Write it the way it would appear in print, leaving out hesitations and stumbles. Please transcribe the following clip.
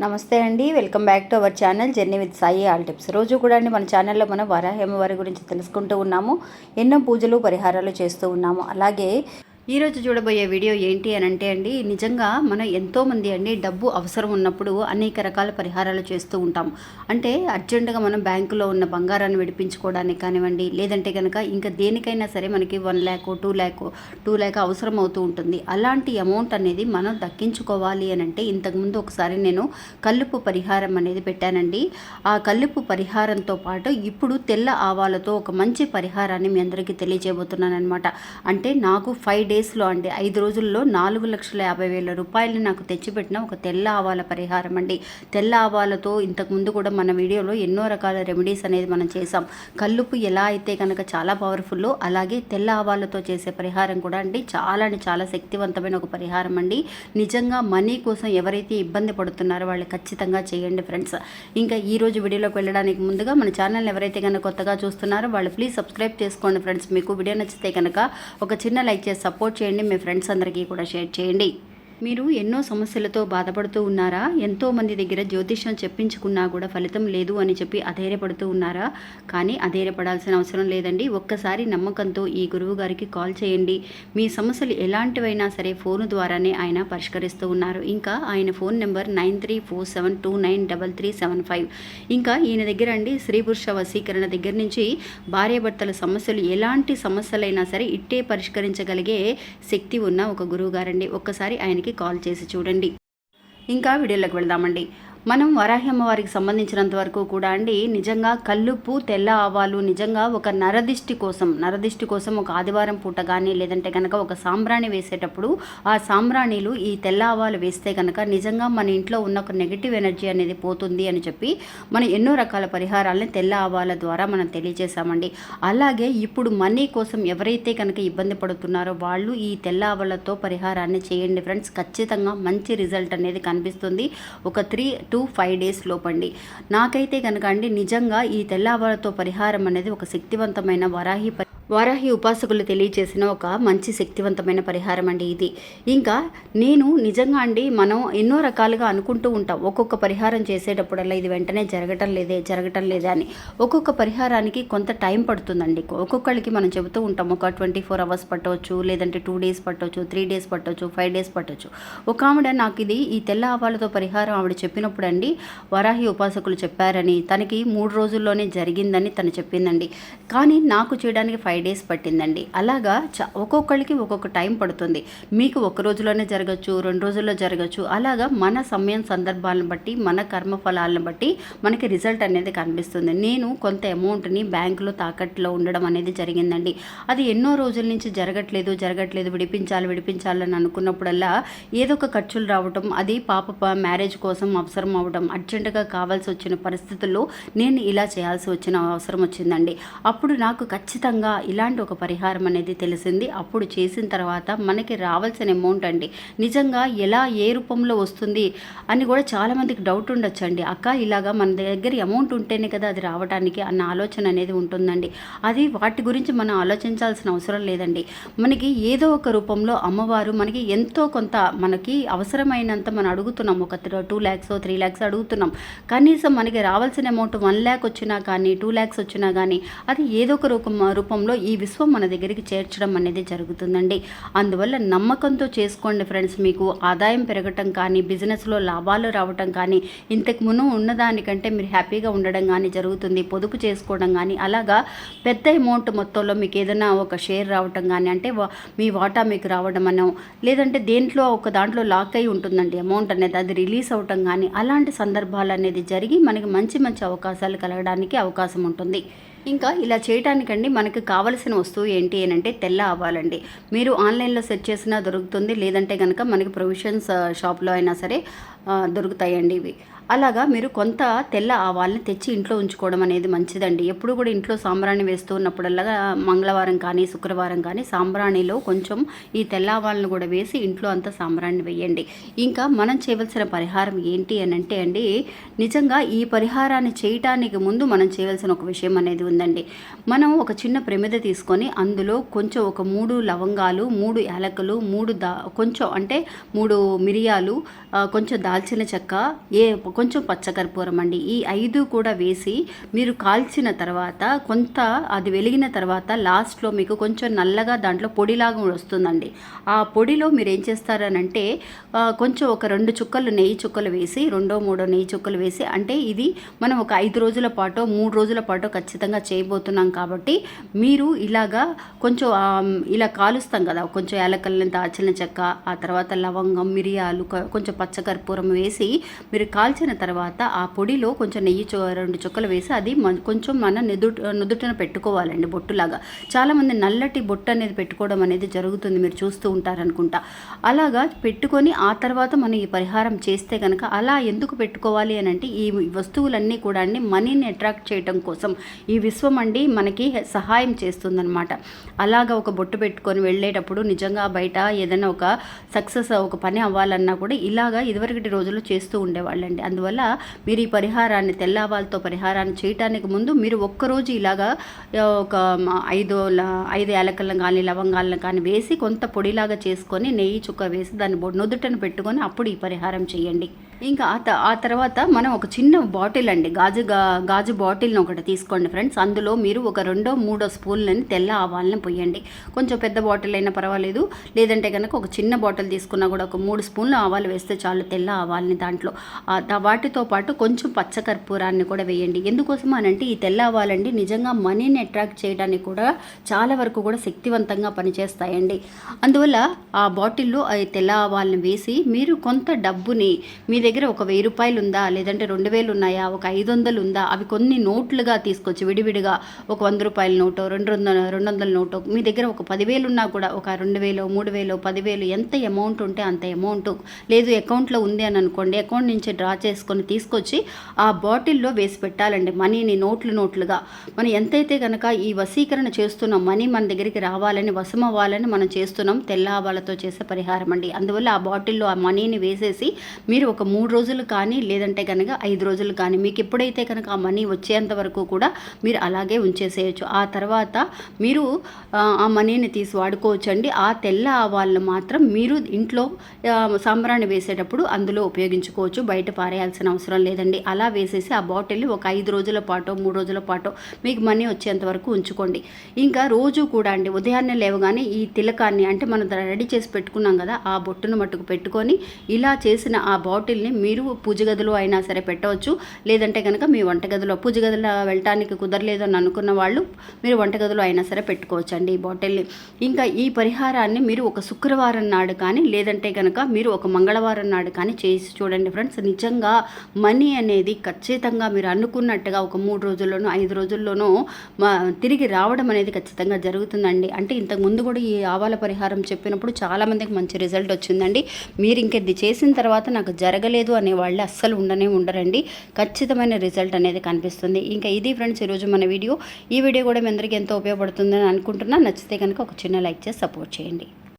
నమస్తే అండి, welcome back to our channel journey with Sai all tips. రోజు కూడా అండి మన ఛానల్లో మనం వరాహి అమ్మవారి గురించి తెలుసుకుంటూ ఉన్నాము. ఎన్నో పూజలు పరిహారాలు చేస్తూ ఉన్నాము. అలాగే ఈరోజు చూడబోయే వీడియో ఏంటి అని అంటే అండి, నిజంగా మనం ఎంతోమంది అండి డబ్బు అవసరం ఉన్నప్పుడు అనేక రకాల పరిహారాలు చేస్తూ ఉంటాం. అంటే అర్జెంటుగా మనం బ్యాంకులో ఉన్న బంగారాన్ని విడిపించుకోవడానికి కానివ్వండి, లేదంటే కనుక ఇంకా దేనికైనా సరే మనకి 1 lakh 2 lakh అవసరం అవుతూ ఉంటుంది. అలాంటి అమౌంట్ అనేది మనం దక్కించుకోవాలి అని అంటే ఇంతకుముందు ఒకసారి నేను కల్లుపు పరిహారం అనేది పెట్టానండి. ఆ కల్లుపు పరిహారంతో పాటు ఇప్పుడు తెల్ల ఆవాలతో ఒక మంచి పరిహారాన్ని మీ అందరికీ తెలియజేయబోతున్నాను అనమాట. అంటే నాకు 5 డేస్లో అండి 5 రోజుల్లో 4,50,000 రూపాయలు నాకు తెచ్చిపెట్టిన ఒక తెల్ల ఆవాల పరిహారం అండి. తెల్ల ఆవాలతో ఇంతకుముందు కూడా మన వీడియోలో ఎన్నో రకాల రెమెడీస్ అనేది మనం చేసాం. కల్లుపు ఎలా అయితే కనుక చాలా పవర్ఫుల్లో, అలాగే తెల్ల ఆవాలతో చేసే పరిహారం కూడా అండి చాలా శక్తివంతమైన ఒక పరిహారం అండి. నిజంగా మనీ కోసం ఎవరైతే ఇబ్బంది పడుతున్నారో వాళ్ళు ఖచ్చితంగా చేయండి ఫ్రెండ్స్. ఇంకా ఈరోజు వీడియోలోకి వెళ్ళడానికి ముందుగా మన ఛానల్ని ఎవరైతే కనుక కొత్తగా చూస్తున్నారో వాళ్ళు ప్లీజ్ సబ్స్క్రైబ్ చేసుకోండి ఫ్రెండ్స్. మీకు వీడియో నచ్చితే కనుక ఒక చిన్న లైక్ చేసి సపోర్ట్ చేయండి. మీ ఫ్రెండ్స్ అందరికీ కూడా షేర్ చేయండి. మీరు ఎన్నో సమస్యలతో బాధపడుతూ ఉన్నారా? ఎంతోమంది దగ్గర జ్యోతిష్యం చెప్పించుకున్నా కూడా ఫలితం లేదు అని చెప్పి అధైర్యపడుతూ ఉన్నారా? కానీ అధైర్యపడాల్సిన అవసరం లేదండి. ఒక్కసారి నమ్మకంతో ఈ గురువు గారికి కాల్ చేయండి. మీ సమస్యలు ఎలాంటివైనా సరే ఫోన్ ద్వారానే ఆయన పరిష్కరిస్తూ ఉన్నారు. ఇంకా ఆయన ఫోన్ నెంబర్ 9347293375. ఇంకా ఈయన దగ్గర అండి స్త్రీ పురుష వశీకరణ దగ్గర నుంచి భార్యాభర్తల సమస్యలు ఎలాంటి సమస్యలైనా సరే ఇట్టే పరిష్కరించగలిగే శక్తి ఉన్న ఒక గురువు గారండి. ఒక్కసారి ఆయనకి కాల్ చేసి చూడండి. ఇంకా వీడియోలోకి వెళ్దామండి. మనం వరాహి అమ్మవారికి సంబంధించినంత వరకు కూడా అండి నిజంగా కల్లుపు తెల్ల ఆవాలు నిజంగా ఒక నరదిష్టి కోసం ఒక ఆదివారం పూట కానీ లేదంటే కనుక ఒక సాంబ్రాణి వేసేటప్పుడు ఆ సాంబ్రాణిలు ఈ తెల్ల ఆవాలు వేస్తే కనుక నిజంగా మన ఇంట్లో ఉన్న ఒక నెగిటివ్ ఎనర్జీ అనేది పోతుంది అని చెప్పి మనం ఎన్నో రకాల పరిహారాలను తెల్ల ఆవాల ద్వారా మనం తెలియజేశామండి. అలాగే ఇప్పుడు మనీ కోసం ఎవరైతే కనుక ఇబ్బంది పడుతున్నారో వాళ్ళు ఈ తెల్ల ఆవాలతో పరిహారాన్ని చేయండి ఫ్రెండ్స్. ఖచ్చితంగా మంచి రిజల్ట్ అనేది కనిపిస్తుంది. ఒక 3 to 5 డేస్ లోపండి. నాకైతే కనుక అండి నిజంగా ఈ తెల్ల ఆవాలతో పరిహారం అనేది ఒక శక్తివంతమైన వారాహి ఉపాసకులు తెలియచేసిన ఒక మంచి శక్తివంతమైన పరిహారం అండి ఇది. ఇంకా నేను నిజంగా అండి మనం ఎన్నో రకాలుగా అనుకుంటూ ఉంటాం. ఒక్కొక్క పరిహారం చేసేటప్పుడల్లా ఇది వెంటనే జరగటం లేదే అని. ఒక్కొక్క పరిహారానికి కొంత టైం పడుతుందండి. ఒక్కొక్కరికి మనం చెబుతూ ఉంటాం ఒక 24 hours పట్టవచ్చు, లేదంటే 2 days పట్టవచ్చు, 3 days పట్టవచ్చు, 5 days పట్టవచ్చు. ఒక ఆవిడ నాకు ఇది ఈ తెల్ల ఆవాలతో పరిహారం ఆవిడ చెప్పినప్పుడు అండి వారాహి ఉపాసకులు చెప్పారని, తనకి 3 రోజుల్లోనే జరిగిందని తను చెప్పిందండి. కానీ నాకు చేయడానికి 5 days పట్టిందండి. అలాగా ఒక్కొక్కరికి ఒక్కొక్క టైం పడుతుంది. మీకు ఒక రోజులోనే జరగచ్చు, 2 రోజుల్లో జరగచ్చు. అలాగా మన సమయం సందర్భాలను బట్టి మన కర్మఫలాలను బట్టి మనకి రిజల్ట్ అనేది కనిపిస్తుంది. నేను కొంత అమౌంట్ని బ్యాంకులో తాకట్టులో ఉండడం అనేది జరిగిందండి. అది ఎన్నో రోజుల నుంచి జరగట్లేదు విడిపించాలని అనుకున్నప్పుడల్లా ఏదో ఒక ఖర్చులు రావటం, అది పాప మ్యారేజ్ కోసం అవసరం అవ్వడం, అర్జెంటుగా కావాల్సి వచ్చిన పరిస్థితుల్లో నేను ఇలా చేయాల్సి వచ్చిన అవసరం వచ్చిందండి. అప్పుడు నాకు ఖచ్చితంగా ఇలాంటి ఒక పరిహారం అనేది తెలిసింది. అప్పుడు చేసిన తర్వాత మనకి రావాల్సిన అమౌంట్ అండి నిజంగా ఎలా ఏ రూపంలో వస్తుంది అని కూడా చాలామందికి డౌట్ ఉండొచ్చండి. అక్క ఇలాగా మన దగ్గర అమౌంట్ ఉంటేనే కదా అది రావడానికి అన్న ఆలోచన అనేది ఉంటుందండి. అది వాటి గురించి మనం ఆలోచించాల్సిన అవసరం లేదండి. మనకి ఏదో ఒక రూపంలో అమ్మవారు మనకి ఎంతో కొంత మనకి అవసరమైనంత మనం అడుగుతున్నాం. ఒక 2 lakhs 3 lakhs అడుగుతున్నాం. కనీసం మనకి రావాల్సిన అమౌంట్ 1 lakh వచ్చినా కానీ 2 lakhs వచ్చినా కానీ అది ఏదో ఒక రూపంలో ఈ విశ్వం మన దగ్గరికి చేర్చడం అనేది జరుగుతుందండి. అందువల్ల నమ్మకంతో చేసుకోండి ఫ్రెండ్స్. మీకు ఆదాయం పెరగటం కానీ, బిజినెస్లో లాభాలు రావటం కానీ, ఇంతకు ముందు ఉన్నదానికంటే మీరు హ్యాపీగా ఉండడం కానీ జరుగుతుంది. పొదుపు చేసుకోవడం కానీ, అలాగా పెద్ద అమౌంట్ మొత్తంలో మీకు ఏదైనా ఒక షేర్ రావటం కానీ, అంటే మీ వాటా మీకు రావడం అనో, లేదంటే దాంట్లో లాక్ అయి ఉంటుందండి అమౌంట్ అనేది, అది రిలీజ్ అవటం కానీ, అలాంటి సందర్భాలు అనేది జరిగి మనకి మంచి అవకాశాలు కలగడానికి అవకాశం ఉంటుంది. ఇంకా ఇలా చేయటానికండి మనకు కావలసిన వస్తువు ఏంటి అని అంటే తెల్ల ఆవాలండి. మీరు ఆన్లైన్లో సెర్చ్ చేసినా దొరుకుతుంది, లేదంటే కనుక మనకి ప్రొవిజన్స్ షాప్లో అయినా సరే దొరుకుతాయండి ఇవి. అలాగా మీరు కొంత తెల్ల ఆవాల్ని తెచ్చి ఇంట్లో ఉంచుకోవడం అనేది మంచిదండి. ఎప్పుడు కూడా ఇంట్లో సాంబ్రాణి వేస్తూ ఉన్నప్పుడల్లా మంగళవారం కానీ శుక్రవారం కానీ సాంబ్రాణిలో కొంచెం ఈ తెల్ల ఆవాలను కూడా వేసి ఇంట్లో అంతా సాంబ్రాణి వేయండి. ఇంకా మనం చేయవలసిన పరిహారం ఏంటి అని అంటే అండి నిజంగా ఈ పరిహారాన్ని చేయటానికి ముందు మనం చేయవలసిన ఒక విషయం అనేది ఉందండి. మనం ఒక చిన్న ప్రమిద తీసుకొని అందులో కొంచెం ఒక 3 లవంగాలు, 3 యాలకులు, కొంచెం అంటే 3 మిరియాలు, కొంచెం దాల్చిన చెక్క, కొంచెం పచ్చకర్పూరం అండి. ఈ 5 కూడా వేసి మీరు కాల్చిన తర్వాత కొంత అది వెలిగిన తర్వాత లాస్ట్లో మీకు కొంచెం నల్లగా దాంట్లో పొడిలాగా వస్తుందండి. ఆ పొడిలో మీరు ఏం చేస్తారనంటే కొంచెం ఒక 2 చుక్కలు నెయ్యి చుక్కలు వేసి, 2-3 నెయ్యి చుక్కలు వేసి, అంటే ఇది మనం ఒక 5 రోజుల పాటు 3 రోజుల పాటు ఖచ్చితంగా చేయబోతున్నాం కాబట్టి మీరు ఇలాగా కొంచెం ఇలా కాలుస్తాం కదా, కొంచెం యాలకల్ని దాల్చిన చెక్క, ఆ తర్వాత లవంగం, మిరియాలు, కొంచెం పచ్చకర్పూరం వేసి మీరు కాల్చిన తర్వాత ఆ పొడిలో కొంచెం నెయ్యి 2 చుక్కలు వేసి అది కొంచెం మన నుదుటన పెట్టుకోవాలండి బొట్టులాగా. చాలామంది నల్లటి బొట్టు అనేది పెట్టుకోవడం అనేది జరుగుతుంది, మీరు చూస్తూ ఉంటారనుకుంటా. అలాగా పెట్టుకొని ఆ తర్వాత మనం ఈ పరిహారం చేస్తే కనుక, అలా ఎందుకు పెట్టుకోవాలి అని అంటే ఈ వస్తువులన్నీ కూడా అండి మనీని అట్రాక్ట్ చేయడం కోసం ఈ విశ్వం అండి మనకి సహాయం చేస్తుందన్నమాట. అలాగా ఒక బొట్టు పెట్టుకొని వెళ్ళేటప్పుడు నిజంగా బయట ఏదైనా ఒక సక్సెస్ ఒక పని అవ్వాలన్నా కూడా ఇలాగా ఇదివరకటి రోజుల్లో చేస్తూ ఉండేవాళ్ళండి. అందువల్ల మీరు ఈ పరిహారాన్ని తెల్లవాళ్ళతో పరిహారాన్ని చేయడానికి ముందు మీరు ఒక్కరోజు ఇలాగా ఒక 5 యాలకలను కానీ లవంగాలను కానీ వేసి కొంత పొడిలాగా చేసుకొని నెయ్యి చుక్క వేసి దాన్ని నుదుటను పెట్టుకొని అప్పుడు ఈ పరిహారం చేయండి. ఇంకా ఆ తర్వాత మనం ఒక చిన్న బాటిల్ అండి, గాజు బాటిల్ని ఒకటి తీసుకోండి ఫ్రెండ్స్. అందులో మీరు ఒక 2-3 స్పూన్లని తెల్ల ఆవాలని పోయండి. కొంచెం పెద్ద బాటిల్ అయినా పర్వాలేదు, లేదంటే కనుక ఒక చిన్న బాటిల్ తీసుకున్నా కూడా ఒక 3 స్పూన్లు ఆవాలు వేస్తే చాలు, తెల్ల ఆవాలని దాంట్లో. వాటితో పాటు కొంచెం పచ్చకర్పూరాన్ని కూడా వేయండి. ఎందుకోసం అనంటే ఈ తెల్ల ఆవాలండి నిజంగా మనీని అట్రాక్ట్ చేయడానికి కూడా చాలా వరకు కూడా శక్తివంతంగా పనిచేస్తాయండి. అందువల్ల ఆ బాటిల్లో ఆ తెల్ల ఆవాలను వేసి మీరు కొంత డబ్బుని, మీ దగ్గర ఒక 1000 రూపాయలు ఉందా, లేదంటే 2000 ఉన్నాయా, ఒక 500 ఉందా, అవి కొన్ని నోట్లుగా తీసుకొచ్చి విడివిడిగా ఒక 100 రూపాయల నోటు, 200 నోటు, మీ దగ్గర ఒక 10,000 ఉన్నా కూడా ఒక 2,000, 3,000, 10,000 ఎంత అమౌంట్ ఉంటే అంత అమౌంట్, లేదు అకౌంట్లో ఉంది అని అనుకోండి, అకౌంట్ నుంచి డ్రా చేసుకొని తీసుకొచ్చి ఆ బాటిల్లో వేసి పెట్టాలండి. మనీని నోట్లుగా మనం ఎంతైతే కనుక ఈ వశీకరణ చేస్తున్నాం, మనీ మన దగ్గరికి రావాలని, వశం అవ్వాలని మనం చేస్తున్నాం, తెల్ల ఆవాలతో చేసే పరిహారం అండి. అందువల్ల ఆ బాటిల్లో ఆ మనీని వేసేసి మీరు ఒక 3 రోజులు కానీ లేదంటే కనుక 5 రోజులు కానీ మీకు ఎప్పుడైతే కనుక ఆ మనీ వచ్చేంత వరకు కూడా మీరు అలాగే ఉంచేసేయచ్చు. ఆ తర్వాత మీరు ఆ మనీని తీసి వాడుకోవచ్చండి. ఆ తెల్ల ఆవాలను మాత్రం మీరు ఇంట్లో సాంబ్రాణి వేసేటప్పుడు అందులో ఉపయోగించుకోవచ్చు, బయట పారేయాల్సిన అవసరం లేదండి. అలా వేసేసి ఆ బాటిల్ ఒక 5 రోజుల పాటు 3 రోజుల పాటు మీకు మనీ వచ్చేంత వరకు ఉంచుకోండి. ఇంకా రోజు కూడా అండి ఉదయాన్నే లేవగానే ఈ తిలకాన్ని, అంటే మనం రెడీ చేసి పెట్టుకున్నాం కదా, ఆ బొట్టును మట్టుకు పెట్టుకొని ఇలా చేసిన ఆ బాటిల్ని మీరు పూజ గదిలో అయినా సరే పెట్టవచ్చు, లేదంటే కనుక మీ వంటగదిలో, పూజ గదిలో వెళ్ళటానికి కుదరలేదు అని అనుకున్న వాళ్ళు మీరు వంటగదిలో అయినా సరే పెట్టుకోవచ్చు అండి ఈ బాటిల్ని. ఇంకా ఈ పరిహారాన్ని మీరు ఒక శుక్రవారం నాడు కానీ లేదంటే కనుక మీరు ఒక మంగళవారం నాడు కానీ చేసి చూడండి ఫ్రెండ్స్. నిజంగా మనీ అనేది ఖచ్చితంగా మీరు అనుకున్నట్టుగా ఒక 3 రోజుల్లోనూ 5 రోజుల్లోనూ తిరిగి రావడం అనేది ఖచ్చితంగా జరుగుతుందండి. అంటే ఇంతకుముందు కూడా ఈ ఆవాల పరిహారం చెప్పినప్పుడు చాలామందికి మంచి రిజల్ట్ వచ్చిందండి. మీరు ఇంకెది చేసిన తర్వాత నాకు జరగలేదు అనే వాళ్ళు అస్సలు ఉండరండి. ఖచ్చితమైన రిజల్ట్ అనేది కనిపిస్తుంది. ఇంకా ఇది ఫ్రెండ్స్ ఈరోజు మన వీడియో. ఈ వీడియో కూడా మీ అందరికీ ఎంతో ఉపయోగపడుతుందని అనుకుంటున్నా. నచ్చితే కనుక ఒక చిన్న లైక్ చేసి సపోర్ట్ చేయండి.